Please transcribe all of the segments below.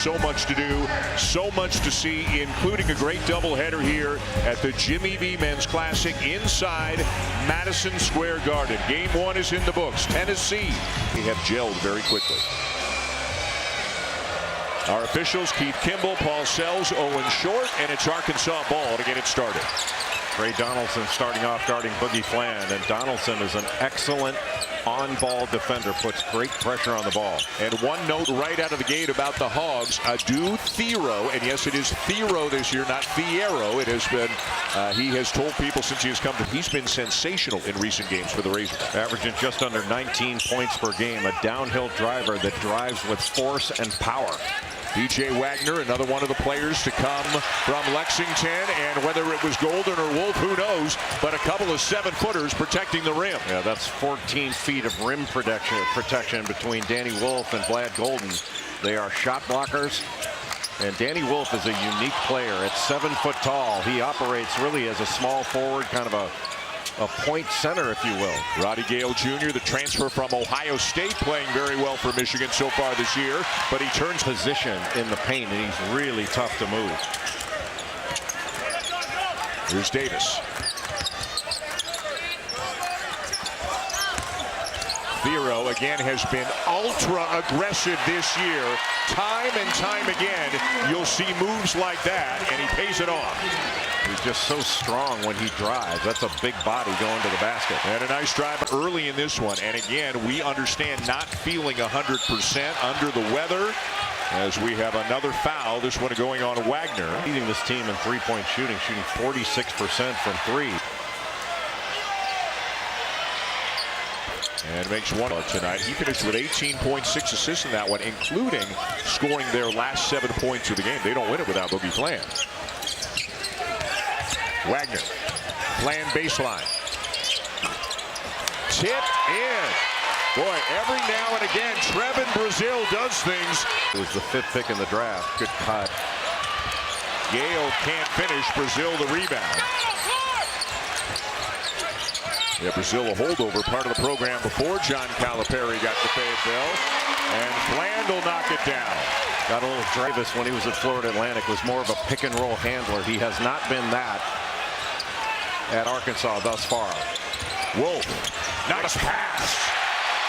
So much to do, so much to see, including a great doubleheader here at the Jimmy V Men's Classic inside Madison Square Garden. Game 1 is in the books. Tennessee, they have gelled very quickly. Our officials, Keith Kimball, Paul Sells, Owen Short, and it's Arkansas ball to get it started. Trey Donaldson starting off guarding Boogie Fland, and Donaldson is an excellent on-ball defender, puts great pressure on the ball. And one note right out of the gate about the Hogs, Adu Thero, and yes, it is Thero this year, not Fiero. It has been, he has told people since he has come, he's been sensational in recent games for the Razorbacks. Averaging just under 19 points per game, a downhill driver that drives with force and power. PJ Wagner, another one of the players to come from Lexington, and whether it was Golden or Wolf, who knows, but a couple of 7-footers protecting the rim. Yeah, that's 14 feet of rim protection between Danny Wolf and Vlad Golden. They are shot blockers, and Danny Wolf is a unique player. At 7 foot tall, he operates really as a small forward, kind of a point center, if you will. Roddy Gale Jr., the transfer from Ohio State, playing very well for Michigan so far this year, but he turns position in the paint, and he's really tough to move. Here's Davis. Thero again has been ultra aggressive this year. Time and time again, you'll see moves like that, and he pays it off. He's just so strong when he drives. That's a big body going to the basket. And a nice drive early in this one. And again, we understand not feeling 100% under the weather as we have another foul. This one going on Wagner. Leading this team in three-point shooting 46% from 3. And makes one tonight. He finished with 18.6 assists in that one, including scoring their last 7 points of the game. They don't win it without Boogie Fland. Wagner, Fland baseline. Tip in. Boy, every now and again, Trevin Brazile does things. It was the 5th pick in the draft. Good cut. Gale can't finish. Brazile the rebound. Yeah, Brazile a holdover, part of the program before John Calipari got to Fayetteville. And Fland will knock it down. Got a little Travis when he was at Florida Atlantic, was more of a pick and roll handler. He has not been that at Arkansas thus far. Wolf, nice pass.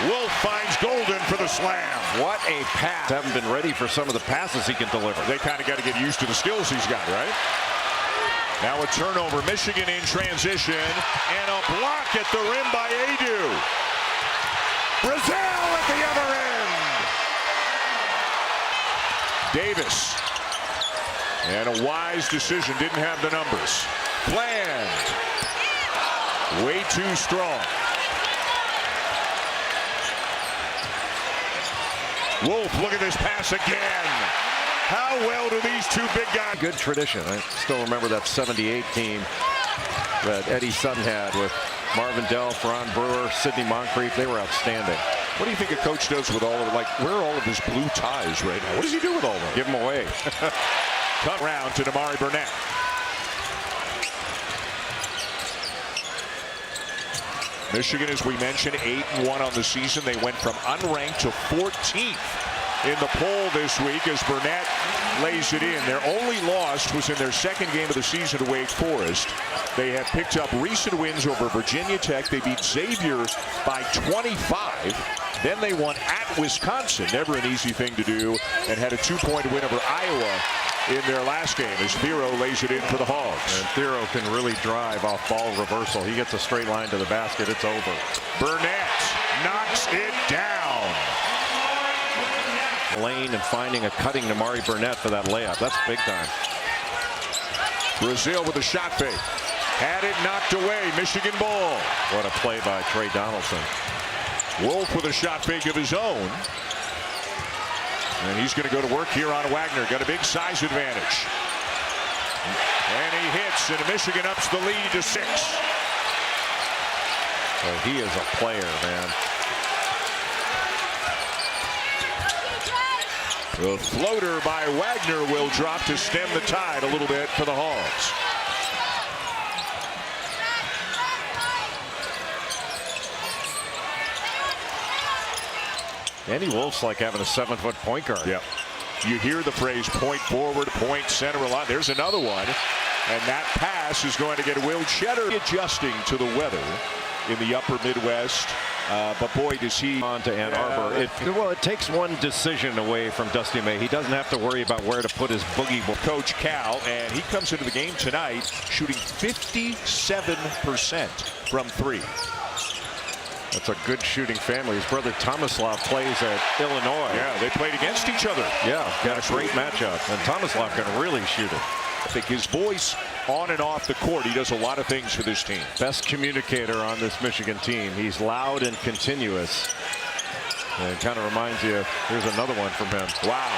Wolf finds Golden for the slam. What a pass. Haven't been ready for some of the passes he can deliver. They kind of got to get used to the skills he's got, right? Now a turnover, Michigan in transition, and a block at the rim by Adu. Brazile at the other end. Davis, and a wise decision, didn't have the numbers. Fland, way too strong. Wolf, look at this pass again. How well do these two big guys? Good tradition. I still remember that 78 team that Eddie Sutton had with Marvin Dell, Ferran Brewer, Sidney Moncrief. They were outstanding. What do you think a coach does with all of it? Like, where are all of his blue ties right now? What does he do with all of them? Give them away. Cut round to Damari Burnett. Michigan, as we mentioned, 8-1 on the season. They went from unranked to 14th in the poll this week as Burnett lays it in. Their only loss was in their 2nd game of the season to Wake Forest. They have picked up recent wins over Virginia Tech. They beat Xavier by 25. Then they won at Wisconsin, never an easy thing to do, and had a 2-point win over Iowa in their last game as Thero lays it in for the Hogs. And Thero can really drive off ball reversal. He gets a straight line to the basket. It's over. Burnett knocks it down. Lane and finding a cutting Damari Burnett for that layup. That's big time. Brazile with a shot fake. Had it knocked away. Michigan ball. What a play by Trey Donaldson. Wolf with a shot fake of his own. And he's going to go to work here on Wagner. Got a big size advantage. And he hits, and Michigan ups the lead to 6. So he is a player, man. The floater by Wagner will drop to stem the tide a little bit for the Hogs. Danny Wolf's like having a 7-foot point guard. Yep. you hear the phrase point forward, point center a lot. There's another one. And that pass is going to get Will Cheddar adjusting to the weather in the upper Midwest. But boy, does he on to Ann Arbor. It takes one decision away from Dusty May. He doesn't have to worry about where to put his boogie ball. Coach Cal, and he comes into the game tonight shooting 57% from three. That's a good shooting family. His brother Tomislav plays at Illinois. Yeah, they played against each other. Yeah, got a great matchup. And Tomislav can really shoot it. I think his voice on and off the court, he does a lot of things for this team. Best communicator on this Michigan team. He's loud and continuous. And it kind of reminds you, here's another one from him. Wow.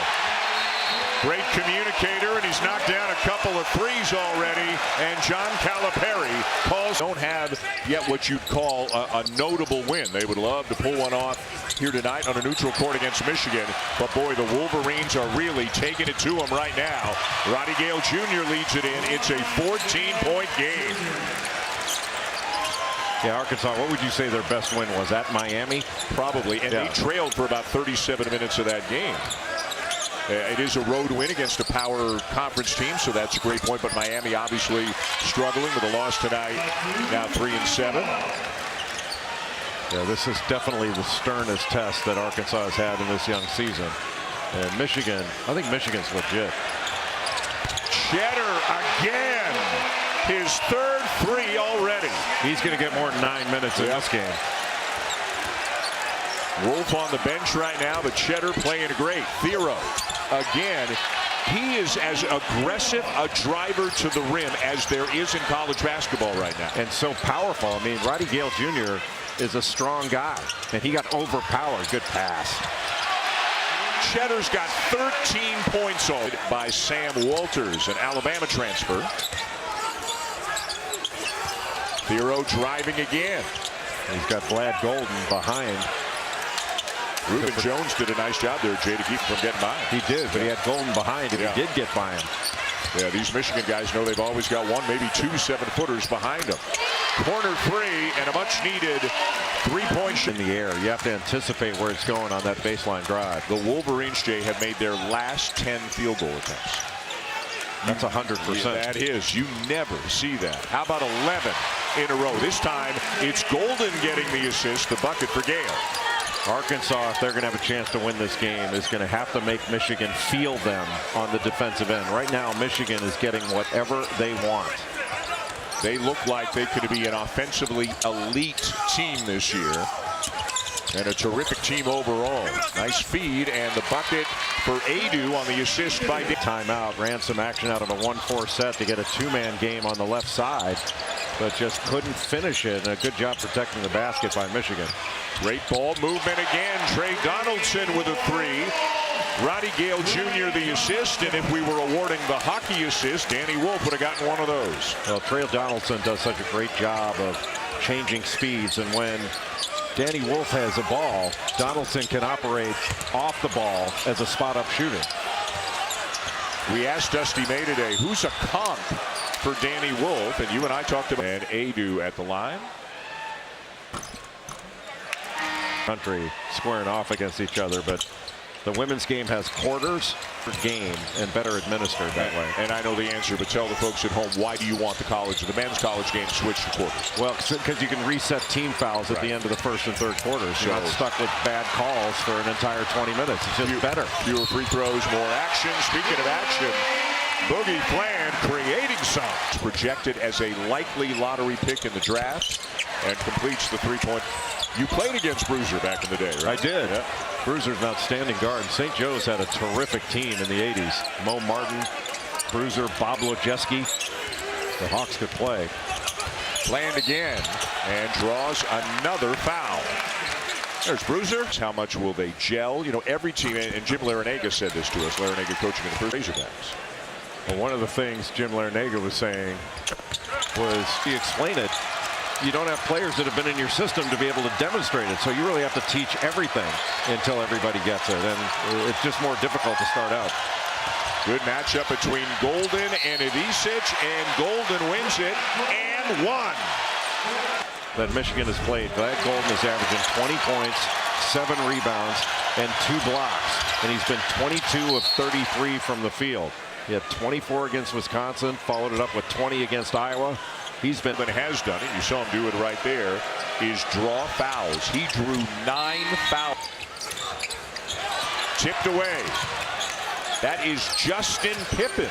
Great communicator, and he's knocked down a couple of threes already. And John Calipari calls. Don't have yet what you'd call a notable win. They would love to pull one off here tonight on a neutral court against Michigan. But boy, the Wolverines are really taking it to them right now. Roddy Gale Jr. leads it in. It's a 14-point game. Yeah, Arkansas, what would you say their best win was? At Miami? Probably. And they trailed for about 37 minutes of that game. It is a road win against a power conference team, so that's a great point. But Miami obviously struggling with a loss tonight, now 3-7. Yeah, this is definitely the sternest test that Arkansas has had in this young season. And Michigan, I think Michigan's legit. Cheddar again. His third three already. He's going to get more than 9 minutes in this game. Wolf on the bench right now, but Cheddar playing great. Thiero, again, he is as aggressive a driver to the rim as there is in college basketball right now. And so powerful. I mean, Roddy Gale Jr. is a strong guy, and he got overpowered. Good pass. Cheddar's got 13 points on by Sam Walters, an Alabama transfer. Thiero driving again. He's got Vlad Golden behind. Reuben Jones did a nice job there, Jay, to keep him from getting by him. He did, but he had Golden behind if he did get by him. Yeah, these Michigan guys know they've always got one, maybe two 7-footers behind them. Corner three and a much-needed three-point shot. In the air, you have to anticipate where it's going on that baseline drive. The Wolverines, Jay, have made their last 10 field goal attempts. That's 100%. That is. You never see that. How about 11 in a row? This time, it's Golden getting the assist, the bucket for Gale. Arkansas, if they're going to have a chance to win this game, is going to have to make Michigan feel them on the defensive end. Right now, Michigan is getting whatever they want. They look like they could be an offensively elite team this year. And a terrific team overall. Nice feed and the bucket for Adu on the assist by timeout. Ran some action out of a 1-4 set to get a two-man game on the left side, but just couldn't finish it. And a good job protecting the basket by Michigan. Great ball movement again. Trey Donaldson with a three. Roddy Gale Jr. the assist, and if we were awarding the hockey assist, Danny Wolf would have gotten one of those. Well, Trey Donaldson does such a great job of changing speeds, and when Danny Wolf has a ball, Donaldson can operate off the ball as a spot-up shooter. We asked Dusty May today, who's a comp for Danny Wolf? And you and I talked about and Adu at the line. Country squaring off against each other, but the women's game has quarters per game and better administered that way. And I know the answer, but tell the folks at home, why do you want the men's college game switched to quarters? Well, because you can reset team fouls at the end of the first and third quarters. You're not stuck with bad calls for an entire 20 minutes. It's just better. Fewer free throws, more action. Speaking of action, Boogie Fland creating some. Projected as a likely lottery pick in the draft and completes the three-point. You played against Bruiser back in the day, right? I did. Yeah. Bruiser's an outstanding guard. St. Joe's had a terrific team in the 80s. Mo Martin, Bruiser, Bob Lojeski. The Hawks could play. Fland again and draws another foul. There's Bruiser. How much will they gel? You know, every team, and Jim Larinaga said this to us, Larinaga coaching in the first Razorbacks. Well, one of the things Jim Larinaga was saying was, he explained it, you don't have players that have been in your system to be able to demonstrate it. So you really have to teach everything until everybody gets it. And it's just more difficult to start out. Good matchup between Golden and Ivisic, and Golden wins it and one. That Michigan has played. Vlad Golden is averaging 20 points, 7 rebounds, and 2 blocks. and he's been 22 of 33 from the field. He had 24 against Wisconsin, followed it up with 20 against Iowa. He's been and has done it. You saw him do it right there. Is draw fouls. He drew 9 fouls. Tipped away. That is Justin Pippen,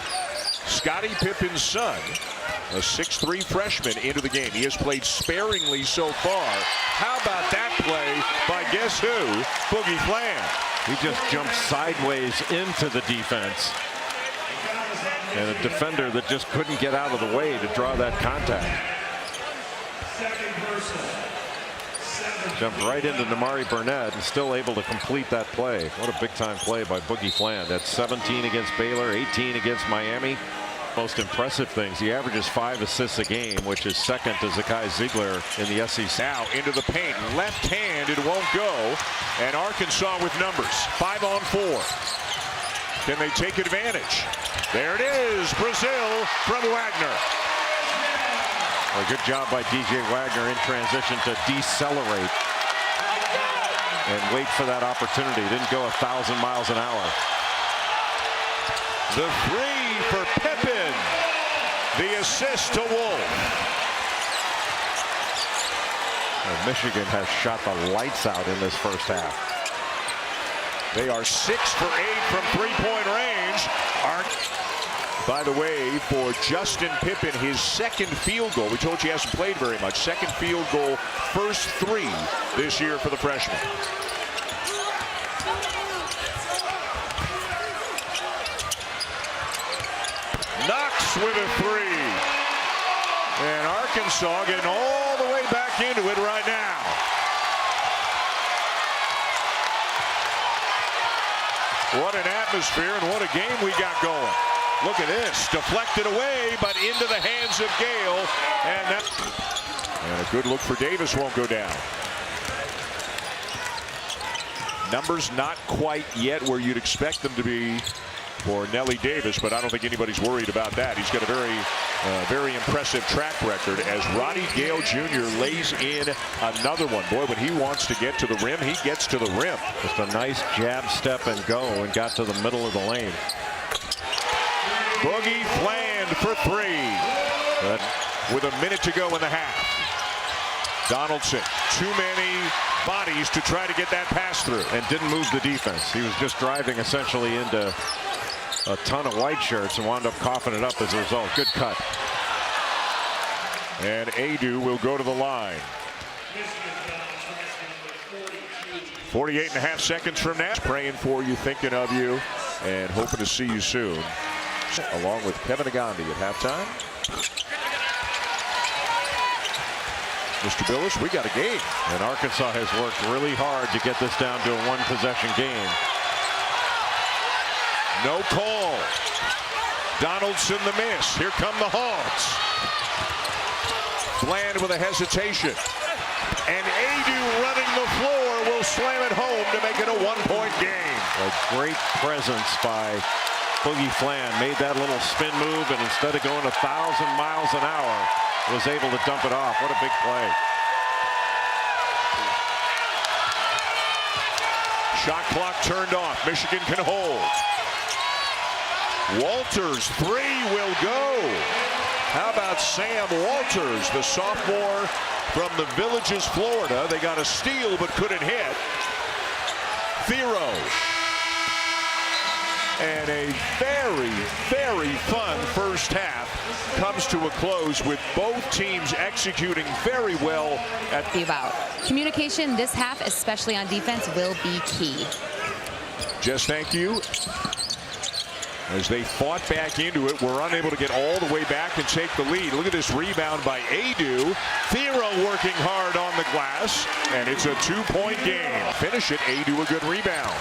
Scottie Pippen's son, a 6'3" freshman into the game. He has played sparingly so far. How about that play by guess who? Boogie Fland. He just jumped sideways into the defense. And a defender that just couldn't get out of the way to draw that contact. Jumped right into Nimari Burnett and still able to complete that play. What a big-time play by Boogie Fland. That's 17 against Baylor, 18 against Miami. Most impressive things, he averages 5 assists a game, which is second to Zakai Ziegler in the SEC. Now into the paint, left hand, it won't go. And Arkansas with numbers, 5 on 4. Can they take advantage? There it is, Brazil from Wagner. A good job by DJ Wagner in transition to decelerate and wait for that opportunity. Didn't go 1,000 miles an hour. The 3 for Pippen. The assist to Wolf. And Michigan has shot the lights out in this first half. They are 6 for 8 from three-point range. By the way, for Justin Pippen, his second field goal. We told you he hasn't played very much. Second field goal, first 3 this year for the freshman. Knox with a 3. And Arkansas getting all the way back into it right now. What an atmosphere and what a game we got going. Look at this, deflected away, but into the hands of Gale. And a good look for Davis won't go down. Numbers not quite yet where you'd expect them to be for Nelly Davis, but I don't think anybody's worried about that. He's got a very impressive track record as Roddy Gale Jr. lays in another one. Boy, when he wants to get to the rim, he gets to the rim. Just a nice jab, step, and go, and got to the middle of the lane. Boogie Fland for 3. But with a minute to go in the half. Donaldson, too many bodies to try to get that pass through. And didn't move the defense. He was just driving essentially into a ton of white shirts and wound up coughing it up as a result. Good cut. And Adu will go to the line. 48.5 seconds from now. Praying for you, thinking of you, and hoping to see you soon. Along with Kevin Agandi at halftime. Mr. Billis, we got a game. And Arkansas has worked really hard to get this down to a 1-possession game. No call. Donaldson the miss. Here come the Hogs. Fland with a hesitation. And Adu running the floor will slam it home to make it a 1-point game. A great presence by Boogie Fland. Made that little spin move, and instead of going 1,000 miles an hour, was able to dump it off. What a big play. Shot clock turned off. Michigan can hold. Walters 3 will go. How about Sam Walters, the sophomore from the Villages, Florida? They got a steal but couldn't hit. Thero. And a very, very fun first half comes to a close with both teams executing very well. About communication this half, especially on defense, will be key. Jess, thank you. As they fought back into it, were unable to get all the way back and take the lead. Look at this rebound by Adu. Thero working hard on the glass, and it's a 2-point game. Finish it, Adu a good rebound.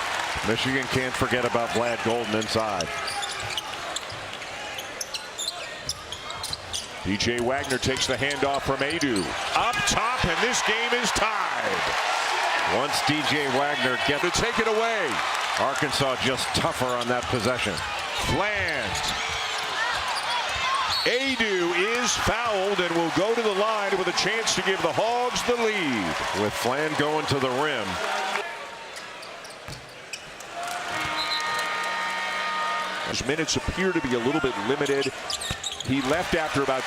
Michigan can't forget about Vlad Golden inside. DJ Wagner takes the handoff from Adu. Up top, and this game is tied. Once DJ Wagner gets to take it away. Arkansas just tougher on that possession. Fland. Adu is fouled and will go to the line with a chance to give the Hogs the lead. With Fland going to the rim. His minutes appear to be a little bit limited. He left after about.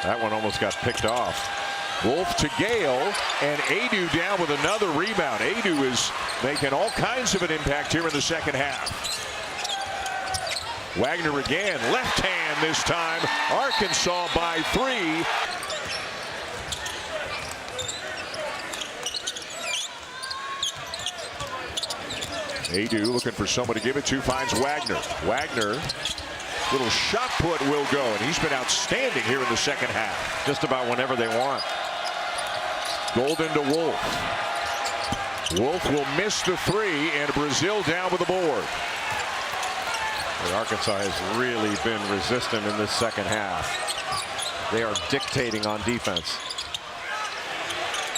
That one almost got picked off. Wolf to Gale, and Adu down with another rebound. Adu is making all kinds of an impact here in the second half. Wagner again, left hand this time. Arkansas by 3. Adu looking for someone to give it to, finds Wagner. Wagner, little shot put will go, and he's been outstanding here in the second half. Just about whenever they want. Golden to Wolf. Wolf will miss the 3, and Brazil down with the board. And Arkansas has really been resistant in this second half. They are dictating on defense.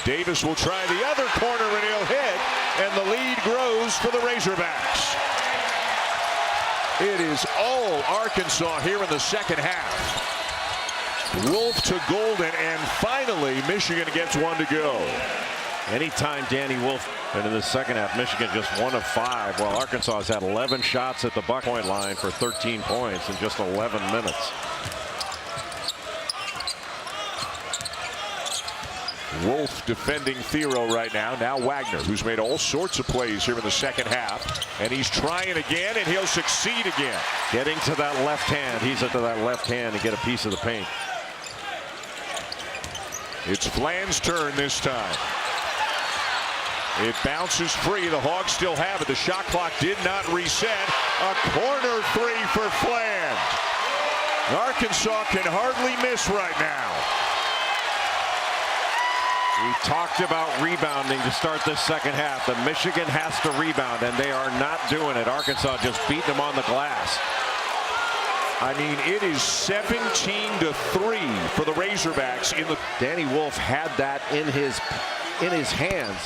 Davis will try the other corner, and he'll hit, and the lead grows for the Razorbacks. It is all Arkansas here in the second half. Wolf to Golden, and finally Michigan gets one to go. Anytime Danny Wolf, and in the second half, Michigan just 1 of 5, while Arkansas has had 11 shots at the buck point line for 13 points in just 11 minutes. Wolf defending Thero right now. Now Wagner, who's made all sorts of plays here in the second half. And he's trying again, and he'll succeed again. Getting to that left hand. He's into that left hand to get a piece of the paint. It's Flan's turn this time. It bounces free. The Hawks still have it. The shot clock did not reset. A corner 3 for Flan. Arkansas can hardly miss right now. We talked about rebounding to start this second half. The Michigan has to rebound, and they are not doing it. Arkansas just beating them on the glass. I mean, it is 17-3 for the Razorbacks. Danny Wolf had that in his hands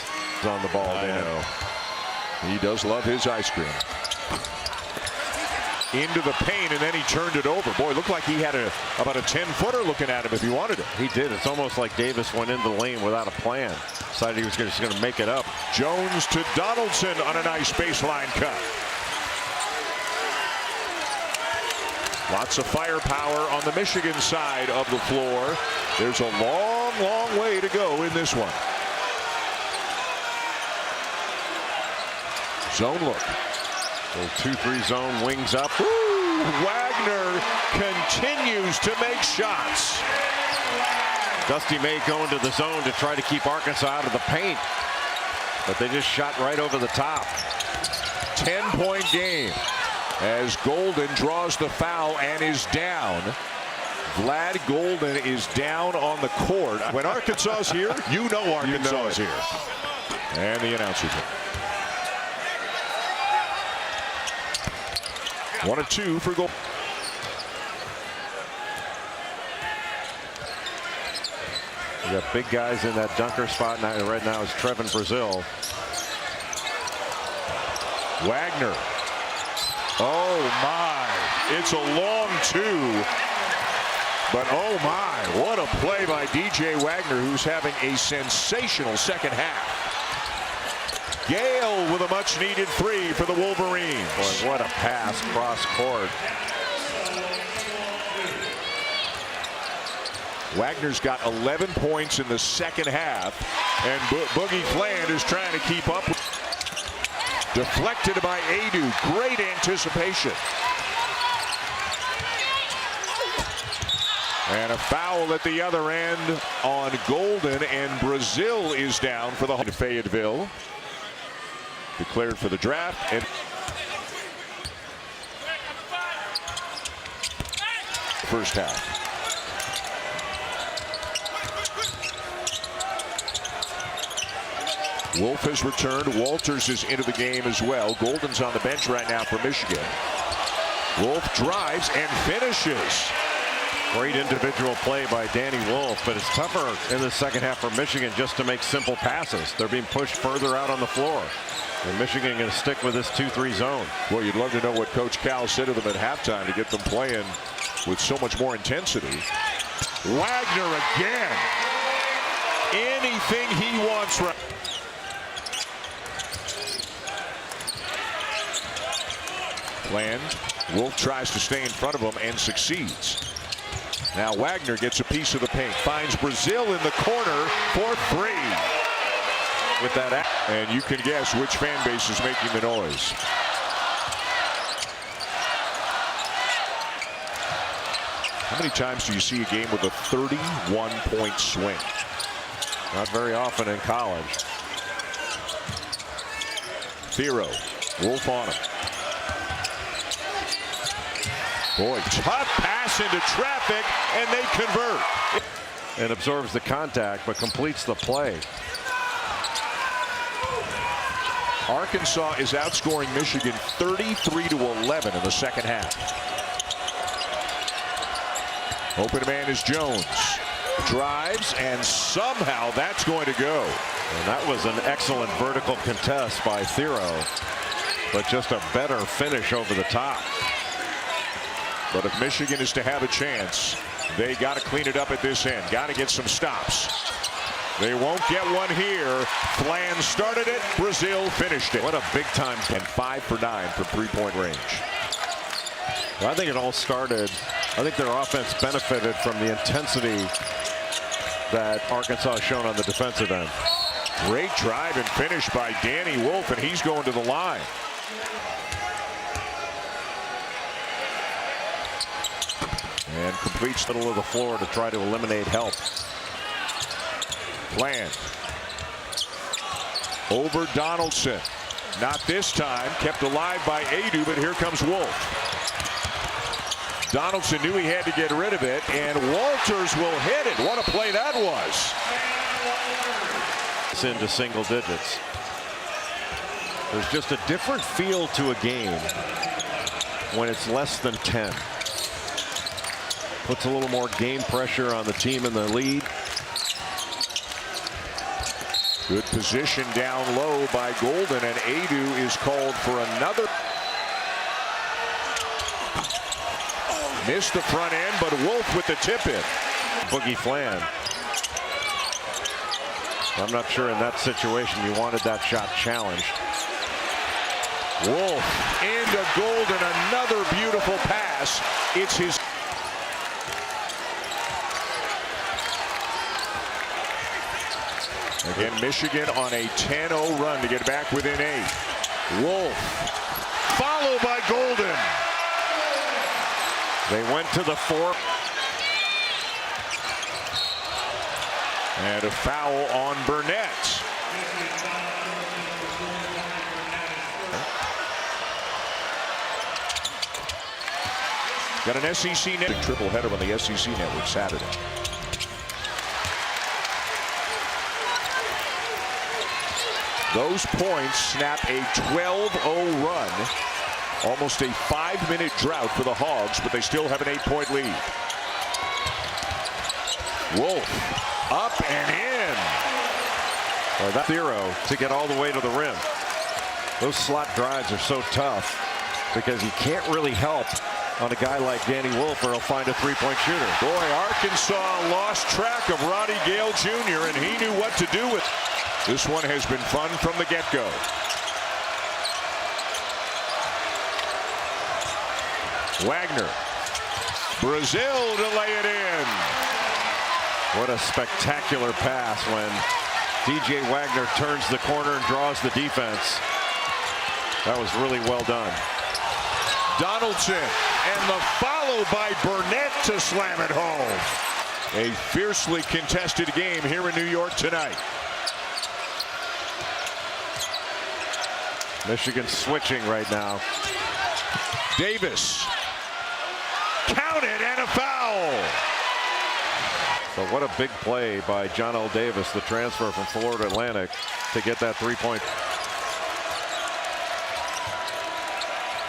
on the ball. I know. He does love his ice cream. Into the paint, and then he turned it over. Boy, looked like he had about a 10-footer looking at him if he wanted it. He did. It's almost like Davis went into the lane without a plan. Decided he was just going to make it up. Jones to Donaldson on a nice baseline cut. Lots of firepower on the Michigan side of the floor. There's a long, long way to go in this one. Zone look. Little 2-3 zone, wings up. Ooh, Wagner continues to make shots. Dusty May going to the zone to try to keep Arkansas out of the paint. But they just shot right over the top. 10-point game as Golden draws the foul and is down. Vlad Golden is down on the court. When Arkansas is here, you know Arkansas is here. And the announcer's here. 1 of 2 for Golden. We got big guys in that dunker spot now. Right now is Trevin Brazil. Wagner. Oh my, it's a long 2. But oh my, what a play by DJ Wagner, who's having a sensational second half. Gale with a much needed 3 for the Wolverines. Boy, what a pass cross court. Wagner's got 11 points in the second half, and Boogie Fland is trying to keep up. Deflected by Adu. Great anticipation. And a foul at the other end on Golden, and Brazil is down for the Fayetteville. Declared for the draft. And first half. Wolf has returned. Walters is into the game as well. Golden's on the bench right now for Michigan. Wolf drives and finishes. Great individual play by Danny Wolf, but it's tougher in the second half for Michigan just to make simple passes. They're being pushed further out on the floor. And Michigan going to stick with this 2-3 zone. Well, you'd love to know what Coach Cal said to them at halftime to get them playing with so much more intensity. Wagner again. Anything he wants right. Land Wolf tries to stay in front of him and succeeds. Now Wagner gets a piece of the paint, finds Brazil in the corner for three. With that, and you can guess which fan base is making the noise. How many times do you see a game with a 31-point swing? Not very often in college. Thiero, Wolf on him. Boy, tough pass into traffic, and they convert. And absorbs the contact, but completes the play. Arkansas is outscoring Michigan 33-11 in the second half. Open man is Jones. Drives, and somehow that's going to go. And that was an excellent vertical contest by Thiero, but just a better finish over the top. But if Michigan is to have a chance, they got to clean it up at this end. Got to get some stops. They won't get one here. Flan started it. Brazil finished it. What a big time. And 5 for 9 from three-point range. Well, I think it all started. I think their offense benefited from the intensity that Arkansas has shown on the defensive end. Great drive and finish by Danny Wolf, and he's going to the line. And completes Middle of the floor to try to eliminate help. Flan over Donaldson. Not this time. Kept alive by Adu, but here comes Wolf. Donaldson knew he had to get rid of it, and Walters will hit it. What a play that was. It's into single digits. There's just a different feel to a game when it's less than 10. Puts a little more game pressure on the team in the lead. Good position down low by Golden, and Adu is called for another. Missed the front end, but Wolf with the tip in. Boogie Flan. I'm not sure in that situation you wanted that shot challenged. Wolf into Golden, another beautiful pass. It's his. Again, Michigan on a 10-0 run to get back within 8. Wolf, followed by Golden. They went to the 4. And a foul on Burnett. Got an SEC net triple header on the SEC network Saturday. Those points snap a 12-0 run. Almost a 5-minute drought for the Hogs, but they still have an 8-point lead. Wolf up and in. Well, that Thiero to get all the way to the rim. Those slot drives are so tough because you can't really help on a guy like Danny Wolf, or he'll find a three-point shooter. Boy, Arkansas lost track of Roddy Gale Jr., and he knew what to do with it. This one has been fun from the get-go. Wagner. Brazil to lay it in. What a spectacular pass when DJ Wagner turns the corner and draws the defense. That was really well done. Donaldson, and the follow by Burnett to slam it home. A fiercely contested game here in New York tonight. Michigan switching right now. Davis. Count it, and a foul. But what a big play by John L. Davis, the transfer from Florida Atlantic, to get that three-point.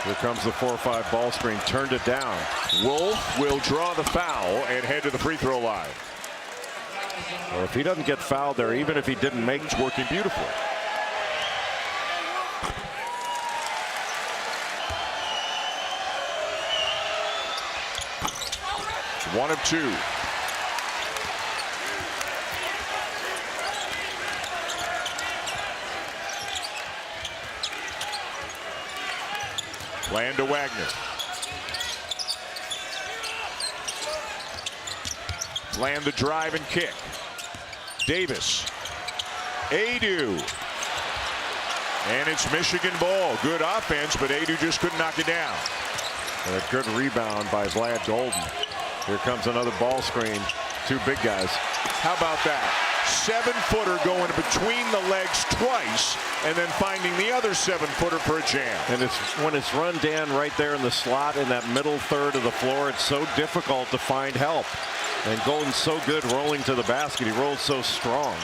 Here comes the 4-5 ball screen, turned it down. Wolf will draw the foul and head to the free throw line. Well, if he doesn't get fouled there, even if he didn't make, it's working beautifully. One of two. Land to Wagner. land the drive and kick. Davis. Adu. And it's Michigan ball. Good offense, but Adu just couldn't knock it down. And a good rebound by Vlad Golden. Here comes another ball screen. Two big guys. How about that? 7-footer going between the legs twice and then finding the other 7-footer for a jam. And when it's run down right there in the slot in that middle third of the floor, it's so difficult to find help. And Golden's so good rolling to the basket. He rolls so strong.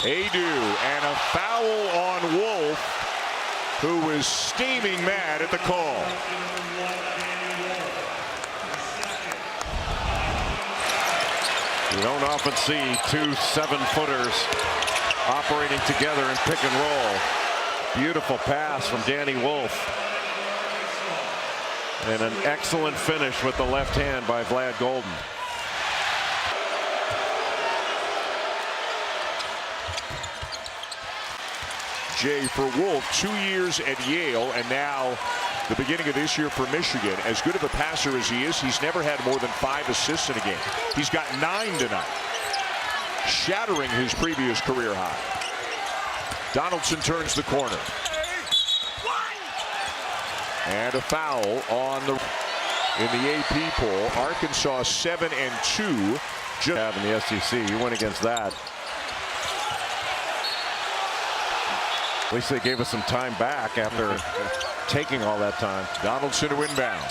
Adu, and a foul on Wolf, who was steaming mad at the call. You don't often see two 7-footers operating together in pick and roll. Beautiful pass from Danny Wolf. And an excellent finish with the left hand by Vlad Golden. Jay, for Wolf, 2 years at Yale and now the beginning of this year for Michigan. As good of a passer as he is, he's never had more than 5 assists in a game. He's got 9 tonight, shattering his previous career high. Donaldson turns the corner. And a foul on in the AP poll. Arkansas 7-2. Have in the SEC. You went against that. At least they gave us some time back after taking all that time. Donaldson to inbound.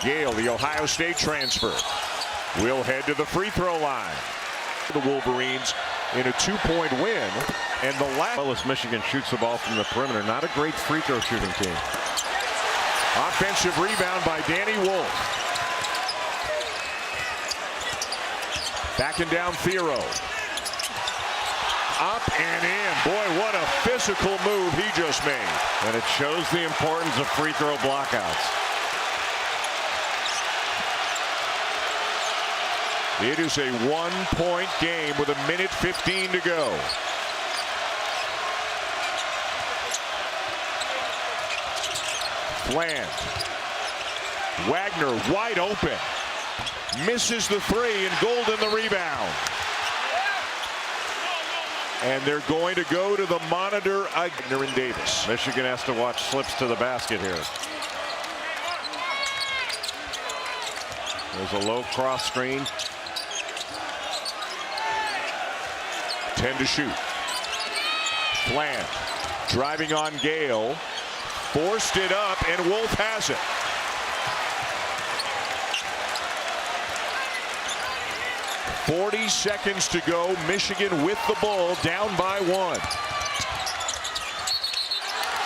Gale, the Ohio State transfer, will head to the free throw line. The Wolverines in a 2-point win. And the last. Well, as Michigan shoots the ball from the perimeter, not a great free throw shooting team. Offensive rebound by Danny Wolf. Backing down Thiero. Up and in. Boy, what a physical move he just made. And it shows the importance of free throw blockouts. It is a 1-point game with 1:15 to go. Fland. Wagner wide open. Misses the 3 and Golden the rebound. And they're going to go to the monitor. Wagner and Davis. Michigan has to watch slips to the basket here. There's a low cross screen. 10 to shoot. Fland driving on Gale. Forced it up, and Wolf has it. .40 seconds to go. Michigan with the ball, down by 1.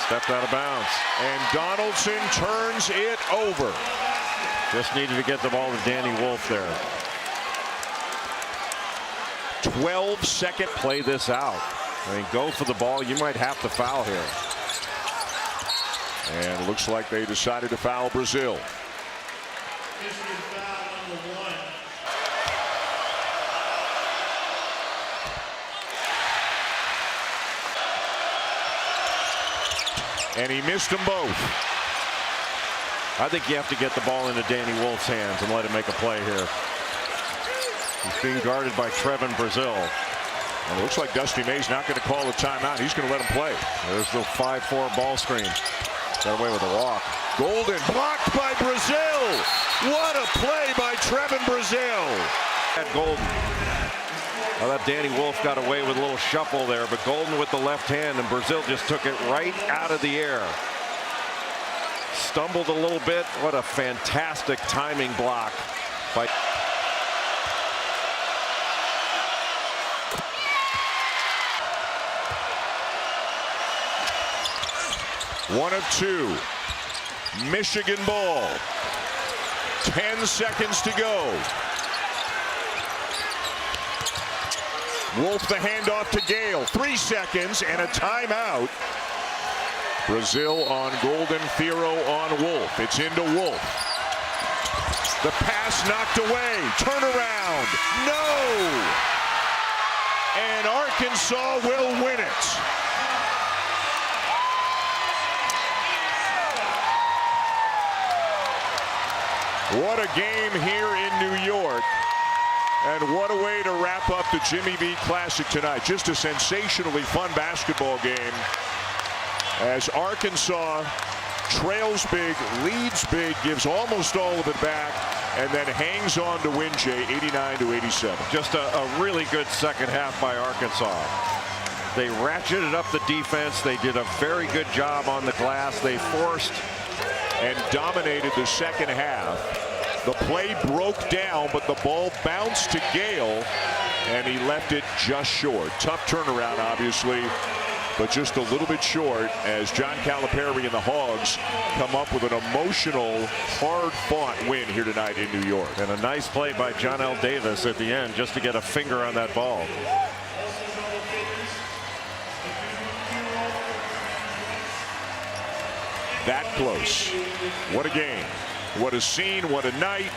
Stepped out of bounds. And Donaldson turns it over. Just needed to get the ball to Danny Wolf there. 12-second. Play this out. I mean, go for the ball. You might have to foul here. And it looks like they decided to foul Brazile. And he missed them both. I think you have to get the ball into Danny Wolf's hands and let him make a play here. He's being guarded by Trevin Brazile. And it looks like Dusty May's not going to call a timeout. He's going to let him play. There's the 5-4 ball screen. Got away with a walk. Golden blocked by Brazile. What a play by Trevin Brazile. At Golden. Now that Danny Wolf got away with a little shuffle there, but Golden with the left hand, and Brazile just took it right out of the air. Stumbled a little bit. What a fantastic timing block by. One of 2. Michigan ball. 10 seconds to go. Wolf the handoff to Gale. 3 seconds and a timeout. Brazile on Golden, Thiero on Wolf. It's into Wolf. The pass knocked away. Turnaround. No! And Arkansas will win it. What a game here in New York. And what a way to wrap up the Jimmy V Classic tonight. Just a sensationally fun basketball game as Arkansas trails big, leads big, gives almost all of it back, and then hangs on to win, Jay, 89-87. Just a really good second half by Arkansas. They ratcheted up the defense. They did a very good job on the glass. They forced and dominated the second half. The play broke down, but the ball bounced to Gale, and he left it just short. Tough turnaround, obviously, but just a little bit short as John Calipari and the Hogs come up with an emotional, hard-fought win here tonight in New York. And a nice play by John L. Davis at the end just to get a finger on that ball. That close. What a game. What a scene. What a night.